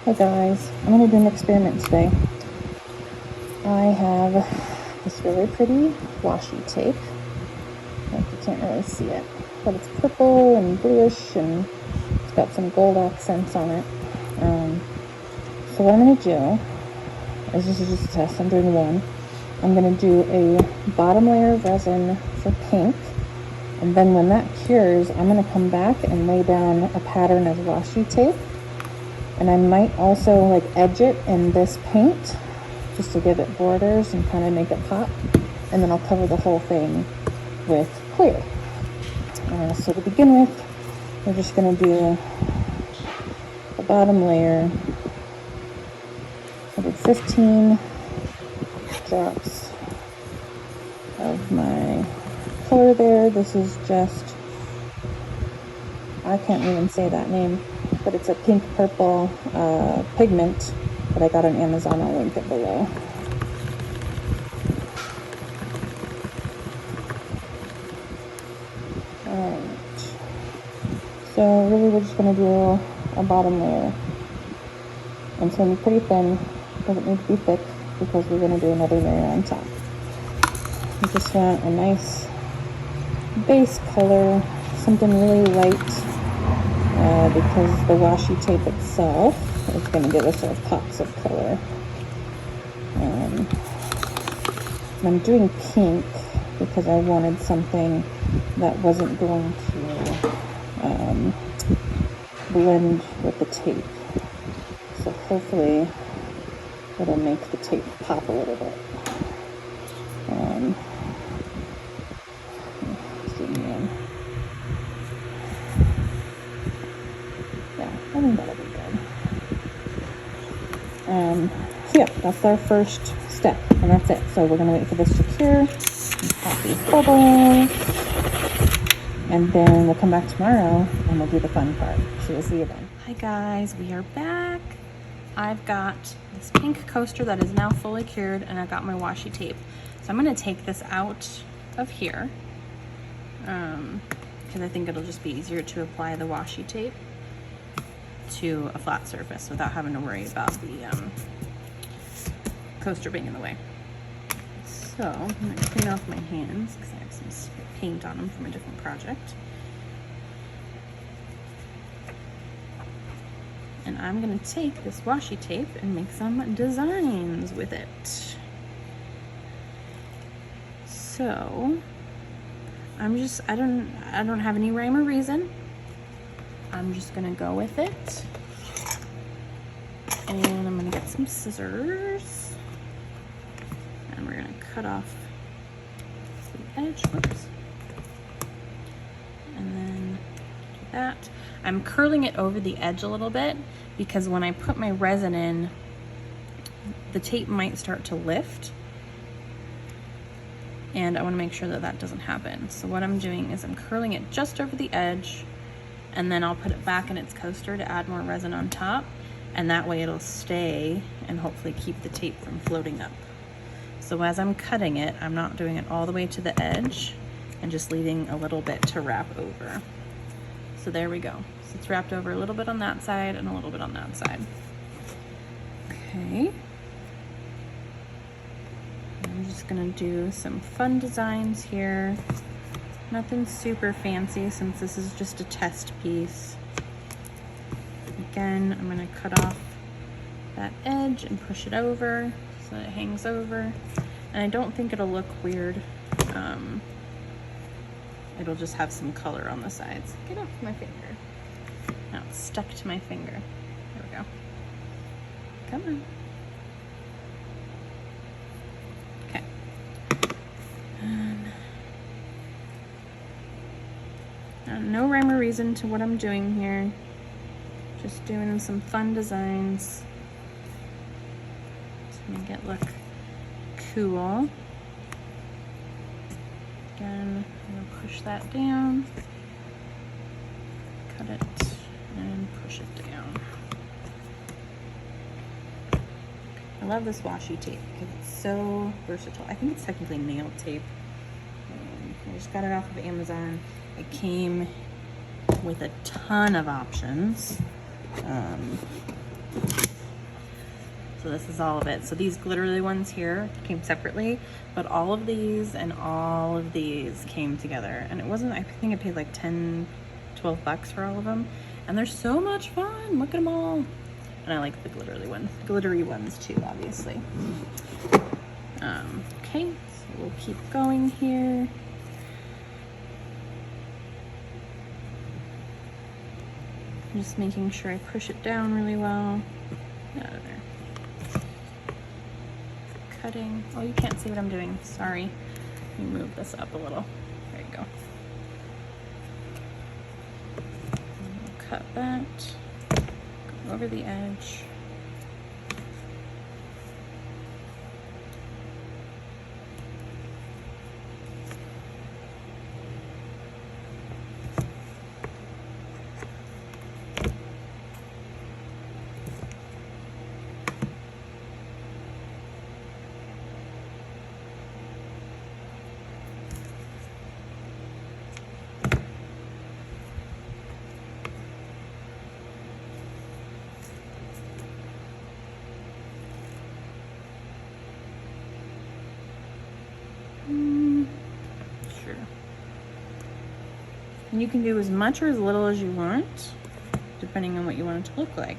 Hey guys, I'm going to do an experiment today. I have this really pretty washi tape. Like you can't really see it, but it's purple and bluish and it's got some gold accents on it. So what I'm going to do is, this is just a test, I'm doing one. I'm going to do a bottom layer of resin for pink, and then when that cures, I'm going to come back and lay down a pattern of washi tape. And I might also like edge it in this paint just to give it borders and kind of make it pop. And then I'll cover the whole thing with clear. So to begin with, we're just going to do the bottom layer. I did 15 drops of my color there. This is just, I can't even say that name, but it's a pink purple pigment that I got on Amazon. I'll link it below. Alright, so really we're just going to do a bottom layer, and it's going to be pretty thin, doesn't need to be thick because we're going to do another layer on top. We just want a nice base color, something really light, because the washi tape itself is going to give us our pops of color. I'm doing pink because I wanted something that wasn't going to blend with the tape. So hopefully it'll make the tape pop a little bit. Zoom in. Yeah, I think that'll be good. So yeah, that's our first step, and that's it. So we're gonna wait for this to cure, pop these bubbles, and then we'll come back tomorrow and we'll do the fun part. So we'll see you then. Hi guys, we are back. I've got this pink coaster that is now fully cured, and I've got my washi tape. So I'm gonna take this out of here, because I think it'll just be easier to apply the washi tape to a flat surface without having to worry about the coaster being in the way. So I'm going to clean off my hands because I have some paint on them from a different project. And I'm going to take this washi tape and make some designs with it. So I don't have any rhyme or reason. I'm just gonna go with it, and I'm gonna get some scissors, and we're gonna cut off the edge, whoops, and then do that. I'm curling it over the edge a little bit because when I put my resin in, the tape might start to lift, and I want to make sure that that doesn't happen. So what I'm doing is I'm curling it just over the edge, and then I'll put it back in its coaster to add more resin on top, and that way it'll stay and hopefully keep the tape from floating up. So as I'm cutting it, I'm not doing it all the way to the edge and just leaving a little bit to wrap over. So there we go. So it's wrapped over a little bit on that side and a little bit on that side. Okay. I'm just gonna do some fun designs here. Nothing super fancy since this is just a test piece. Again, I'm gonna cut off that edge and push it over so that it hangs over. And I don't think it'll look weird. It'll just have some color on the sides. Get off my finger. Now it's stuck to my finger. There we go. Come on. Okay. No rhyme or reason to what I'm doing here. Just doing some fun designs to make it look cool. Again, I'm gonna push that down, cut it, and push it down. I love this washi tape because it's so versatile. I think it's technically nail tape. I just got it off of Amazon. It came with a ton of options. So this is all of it. So these glittery ones here came separately, but all of these and all of these came together. And it wasn't, I think I paid like 10, 12 bucks for all of them. And they're so much fun. Look at them all. And I like the glittery ones too, obviously. Okay, so we'll keep going here. Just making sure I push it down really well. Out of there. Cutting. Oh, you can't see what I'm doing. Sorry. Let me move this up a little. There you go. Cut that. Go over the edge. Sure. And you can do as much or as little as you want, depending on what you want it to look like.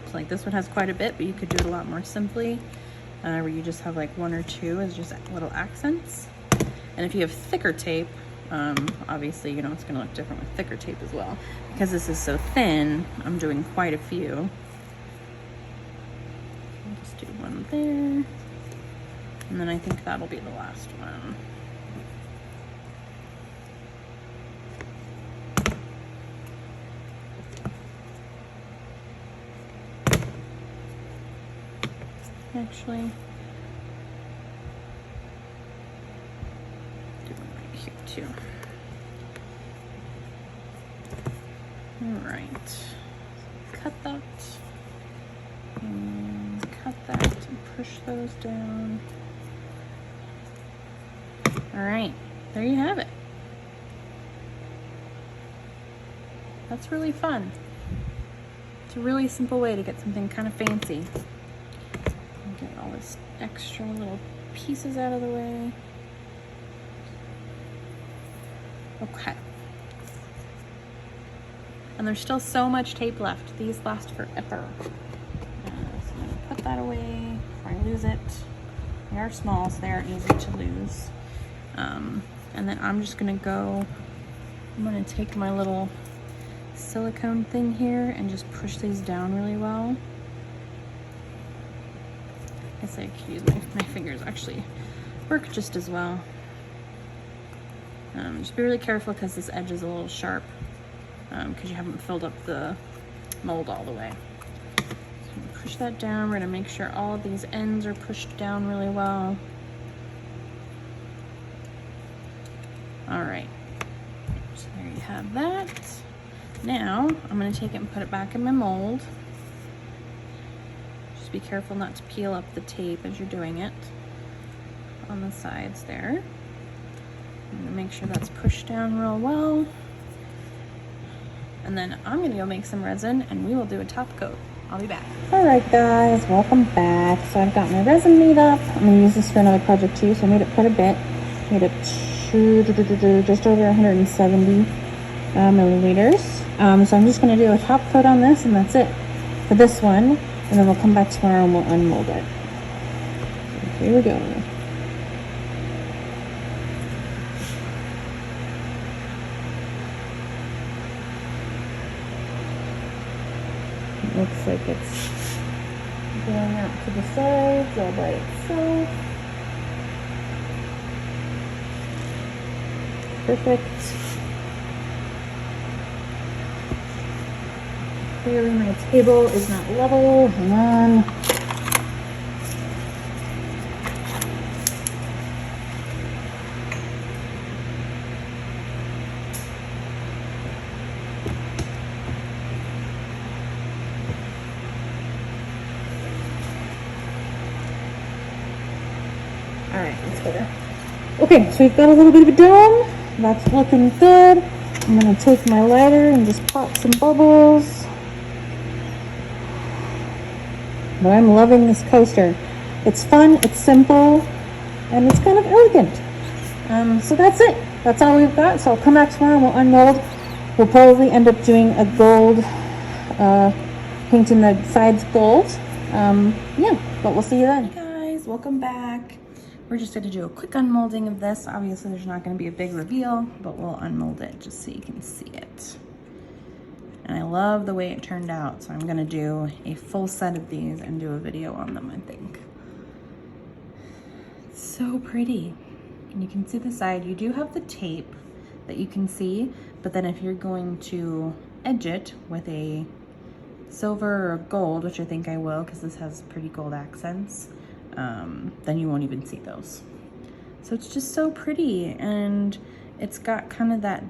So like this one has quite a bit, but you could do it a lot more simply, where you just have like one or two as just little accents. And if you have thicker tape, obviously, you know, it's gonna look different with thicker tape as well. Because this is so thin, I'm doing quite a few. I'll just do one there. And then I think that'll be the last one. Actually, do one right here too. All right, cut that, and cut that, and push those down. All right, there you have it. That's really fun. It's a really simple way to get something kind of fancy. Get all this extra little pieces out of the way. Okay. And there's still so much tape left. These last forever. So I'm gonna put that away before I lose it. They are small, so they are easy to lose. And then I'm just gonna take my little silicone thing here and just push these down really well. I guess I could use my fingers actually work just as well. Just be really careful because this edge is a little sharp because you haven't filled up the mold all the way. So push that down. We're gonna make sure all of these ends are pushed down really well. All right, so there you have that. Now I'm gonna take it and put it back in my mold. Just be careful not to peel up the tape as you're doing it on the sides there. I'm gonna make sure that's pushed down real well. And then I'm gonna go make some resin and we will do a top coat. I'll be back. All right guys, welcome back. So I've got my resin made up. I'm gonna use this for another project too, so I made it quite a bit. Made it just over 170 milliliters. So I'm just gonna do a top coat on this and that's it for this one. And then we'll come back tomorrow and we'll unmold it. So here we go. It looks like it's going out to the sides all by itself. Perfect. Clearly my table is not level. Hang on. All right, let's go there. Okay, so we've got a little bit of a dome. That's looking good. I'm gonna take my lighter and just pop some bubbles. but I'm loving this coaster. It's fun, it's simple, and it's kind of elegant. So that's it. That's all we've got. So I'll come back tomorrow and we'll unmold. We'll probably end up doing a gold, painting the sides gold. Yeah, but we'll see you then. Hey guys, welcome back. We're just going to do a quick unmolding of this. Obviously, there's not going to be a big reveal, but we'll unmold it just so you can see it. And I love the way it turned out, so I'm going to do a full set of these and do a video on them, I think. It's so pretty. And you can see the side. You do have the tape that you can see, but then if you're going to edge it with a silver or gold, which I think I will because this has pretty gold accents, then you won't even see those. So it's just so pretty, and it's got kind of that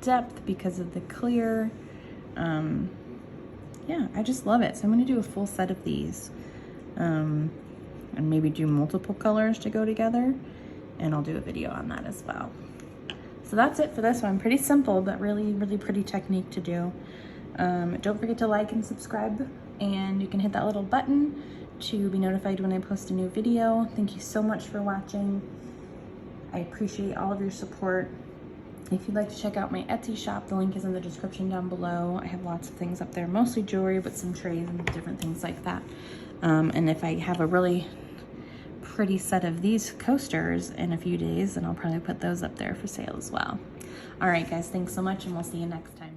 depth because of the clear. Yeah, I just love it. So I'm going to do a full set of these, and maybe do multiple colors to go together, and I'll do a video on that as well. So that's it for this one. Pretty simple, but really, really pretty technique to do. Don't forget to like and subscribe, and you can hit that little button to be notified when I post a new video. Thank you so much for watching. I appreciate all of your support. If you'd like to check out my Etsy shop, the link is in the description down below. I have lots of things up there, mostly jewelry, but some trays and different things like that. And if I have a really pretty set of these coasters in a few days, then I'll probably put those up there for sale as well. All right, guys, thanks so much, and we'll see you next time.